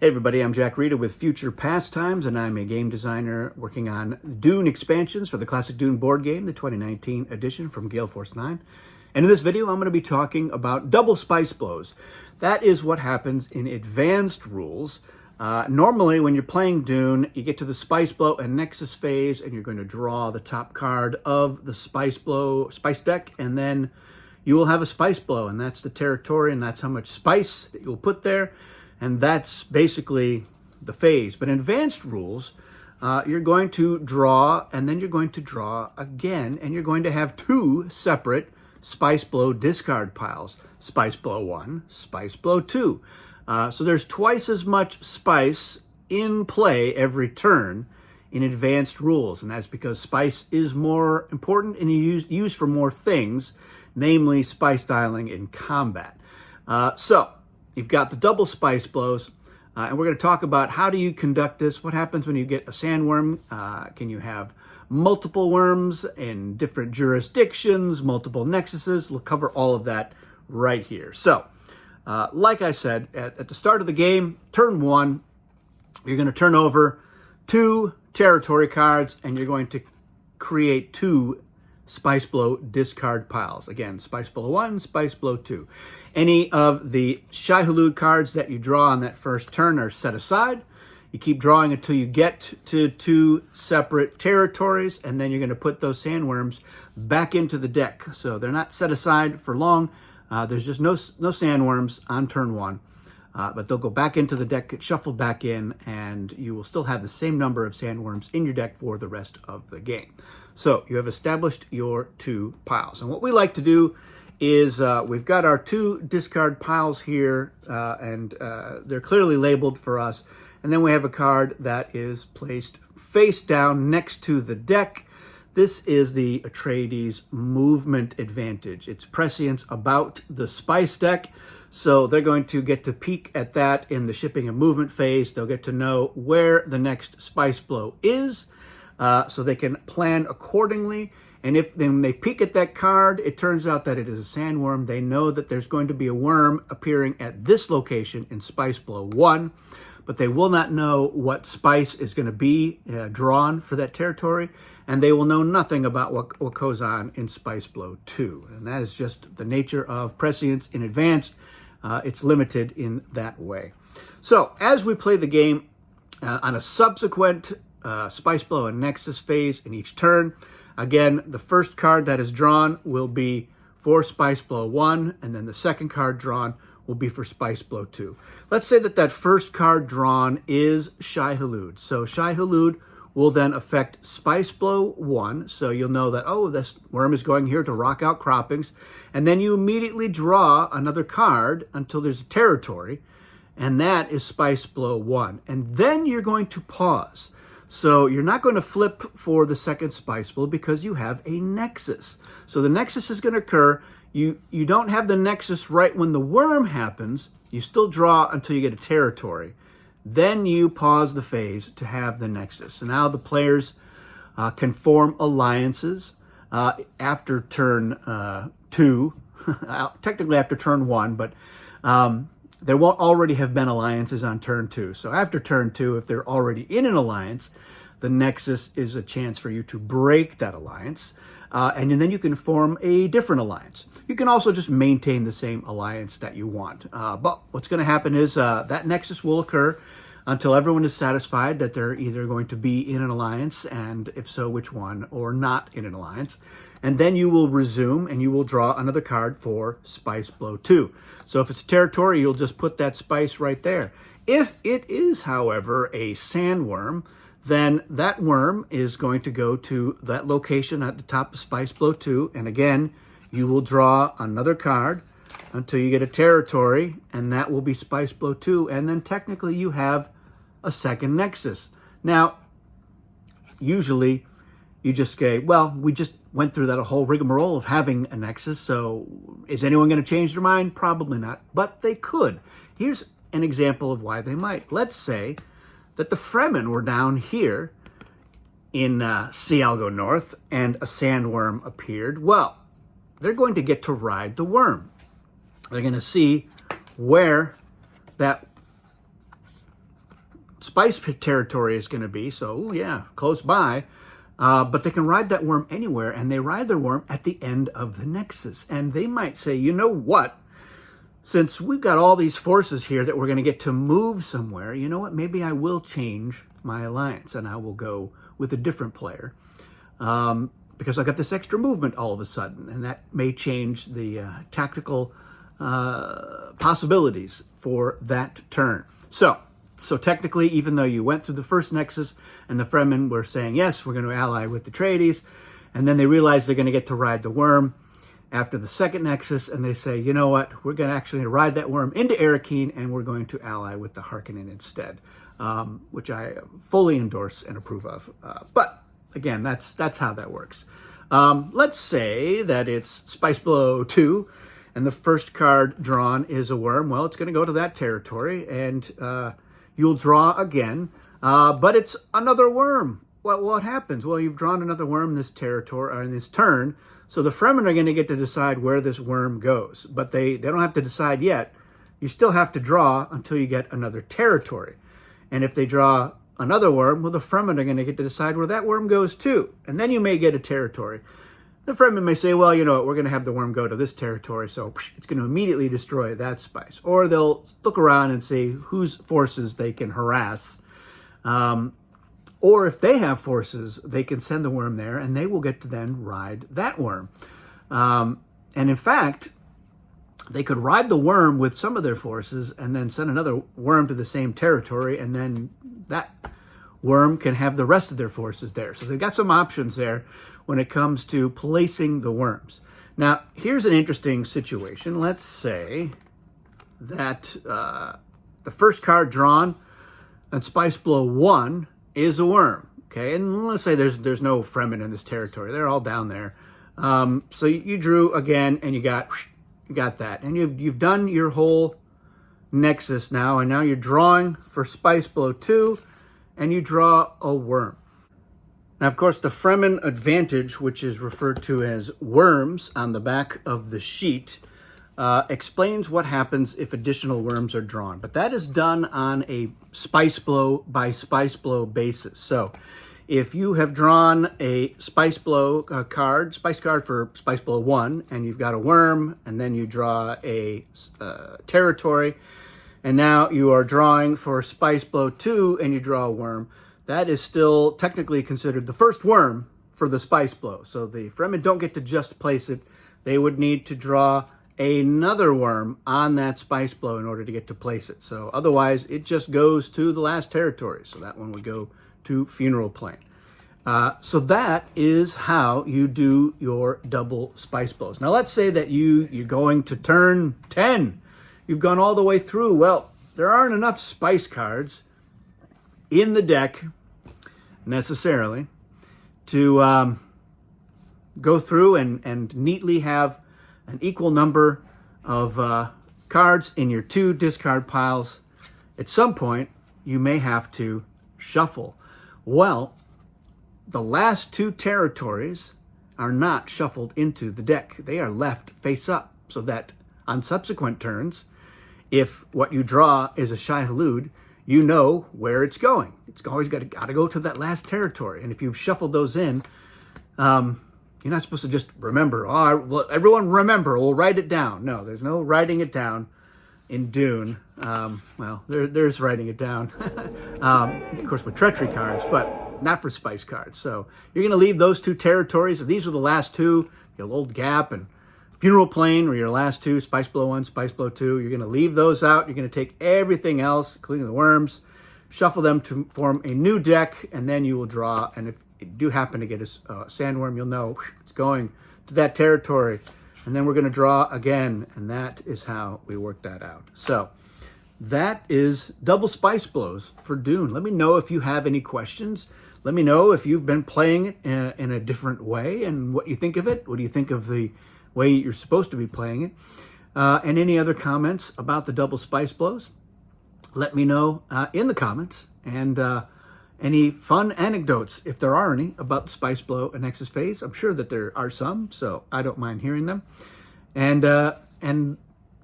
Hey everybody, I'm Jack Rita with Future Pastimes, and I'm a game designer working on Dune expansions for the classic Dune board game, the 2019 edition from Gale Force 9. And in this video, I'm going to be talking about double spice blows. That is what happens in advanced rules. Normally, when you're playing Dune, you get to the Spice Blow and Nexus phase, and you're going to draw the top card of the Spice deck, and then you will have a Spice Blow, and that's the territory, and that's how much spice that you'll put there. And that's basically the phase. But in advanced rules, you're going to draw, and then you're going to draw again, and you're going to have two separate Spice Blow discard piles. Spice Blow 1, Spice Blow 2. So there's twice as much spice in play every turn in advanced rules. And that's because spice is more important and used for more things, namely spice dialing in combat. So you've got the double spice blows, and we're going to talk about how do you conduct this, what happens when you get a sandworm, can you have multiple worms in different jurisdictions, multiple nexuses. We'll cover all of that right here. So, like I said, at the start of the game, turn 1, you're going to turn over 2 territory cards, and you're going to create 2 Spice Blow discard piles. Again, Spice Blow 1, Spice Blow 2. Any of the Shai Hulud cards that you draw on that first turn are set aside. You keep drawing until you get to 2 separate territories, and then you're going to put those sandworms back into the deck. So they're not set aside for long. There's just no sandworms on turn 1, but they'll go back into the deck, get shuffled back in, and you will still have the same number of sandworms in your deck for the rest of the game. So you have established your 2 piles. And what we like to do is we've got our 2 discard piles here, and they're clearly labeled for us. And then we have a card that is placed face down next to the deck. This is the Atreides movement advantage. It's prescience about the spice deck. So they're going to get to peek at that in the shipping and movement phase. They'll get to know where the next spice blow is, so they can plan accordingly. And if then they peek at that card, it turns out that it is a sandworm. They know that there's going to be a worm appearing at this location in Spice Blow 1, but they will not know what spice is going to be drawn for that territory, and they will know nothing about what goes on in Spice Blow 2. And that is just the nature of prescience in advance. It's limited in that way. So as we play the game on a subsequent Spice Blow and Nexus phase in each turn, again, the first card that is drawn will be for Spice Blow 1, and then the second card drawn will be for Spice Blow 2. Let's say that first card drawn is Shai Hulud. So Shai Hulud will then affect Spice Blow 1, so you'll know that, oh, this worm is going here to rock out croppings, and then you immediately draw another card until there's a territory, and that is Spice Blow 1. And then you're going to pause. So you're not going to flip for the second Spice Blow because you have a Nexus. So the Nexus is going to occur. You don't have the Nexus right when the worm happens. You still draw until you get a territory. Then you pause the phase to have the Nexus. So now the players can form alliances after turn 2. Technically after turn 1, but there won't already have been alliances on turn 2. So after turn 2, if they're already in an alliance, the Nexus is a chance for you to break that alliance. And then you can form a different alliance. You can also just maintain the same alliance that you want. But what's going to happen is that Nexus will occur until everyone is satisfied that they're either going to be in an alliance, and if so, which one, or not in an alliance. And then you will resume, and you will draw another card for Spice Blow 2. So if it's territory, you'll just put that spice right there. If it is, however, a sandworm, then that worm is going to go to that location at the top of Spice Blow 2. And again, you will draw another card until you get a territory, and that will be Spice Blow 2. And then technically you have a second Nexus. Now, usually you just say, well, we just went through that whole rigmarole of having a Nexus, so is anyone going to change their mind? Probably not, but they could. Here's an example of why they might. Let's say that the Fremen were down here in Cialgo North, and a sandworm appeared. Well, they're going to get to ride the worm. They're going to see where that spice territory is going to be. So yeah, close by. But they can ride that worm anywhere, and they ride their worm at the end of the Nexus. And they might say, you know what? Since we've got all these forces here that we're going to get to move somewhere, you know what? Maybe I will change my alliance, and I will go with a different player. Because I got this extra movement all of a sudden, and that may change the tactical possibilities for that turn. So technically, even though you went through the first Nexus and the Fremen were saying, yes, we're going to ally with the Atreides, and then they realize they're going to get to ride the worm after the second Nexus, and they say, you know what, we're going to actually ride that worm into Arrakeen, and we're going to ally with the Harkonnen instead, which I fully endorse and approve of. But again, that's how that works. Let's say that it's Spice Blow 2, and the first card drawn is a worm. Well, it's going to go to that territory, and you'll draw again, but it's another worm. Well, what happens? Well, you've drawn another worm in this territory, or in this turn, so the Fremen are going to get to decide where this worm goes, but they don't have to decide yet. You still have to draw until you get another territory. And if they draw another worm, well, the Fremen are going to get to decide where that worm goes too, and then you may get a territory. The Fremen may say, well, you know what, we're going to have the worm go to this territory, so it's going to immediately destroy that spice. Or they'll look around and see whose forces they can harass. Or if they have forces, they can send the worm there, and they will get to then ride that worm. And in fact, they could ride the worm with some of their forces and then send another worm to the same territory, and then that worm can have the rest of their forces there. So they've got some options there when it comes to placing the worms. Now, here's an interesting situation. Let's say that the first card drawn on Spice Blow 1 is a worm, okay? And let's say there's no Fremen in this territory. They're all down there. So you drew again, and you got that. And you've done your whole Nexus now, and now you're drawing for Spice Blow 2, and you draw a worm. Now, of course, the Fremen advantage, which is referred to as worms on the back of the sheet, explains what happens if additional worms are drawn. But that is done on a Spice Blow by Spice Blow basis. So if you have drawn a Spice Blow card, Spice card for Spice Blow 1, and you've got a worm, and then you draw a territory, and now you are drawing for Spice Blow 2, and you draw a worm, that is still technically considered the first worm for the Spice Blow. So the Fremen don't get to just place it. They would need to draw another worm on that Spice Blow in order to get to place it. So otherwise, it just goes to the last territory. So that one would go to Funeral Plain. So that is how you do your double Spice Blows. Now, let's say that you're going to turn 10. You've gone all the way through. Well, there aren't enough Spice cards in the deck necessarily to go through and neatly have an equal number of cards in your 2 discard piles. At some point, you may have to shuffle. Well, the last 2 territories are not shuffled into the deck. They are left face up, so that on subsequent turns, if what you draw is a Shai-Hulud, you know where it's going. It's always got to go to that last territory. And if you've shuffled those in, you're not supposed to just remember. Oh, well, everyone remember, we'll write it down. No, there's no writing it down in Dune. Well, there's writing it down. Of course, with treachery cards, but not for spice cards. So you're going to leave those 2 territories. If these are the last 2, your Old Gap and Funeral Plain were your last 2, Spice Blow 1, Spice Blow 2. You're going to leave those out. You're going to take everything else, including the worms, shuffle them to form a new deck, and then you will draw. And if you do happen to get a sandworm, you'll know it's going to that territory. And then we're going to draw again, and that is how we work that out. So that is double Spice Blows for Dune. Let me know if you have any questions. Let me know if you've been playing it in a different way and what you think of it. What do you think of the way you're supposed to be playing it? And any other comments about the double Spice Blows, let me know in the comments. And any fun anecdotes, if there are any, about the Spice Blow and Nexus phase. I'm sure that there are some, so I don't mind hearing them. And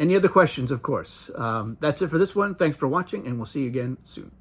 any other questions, of course. That's it for this one. Thanks for watching, and we'll see you again soon.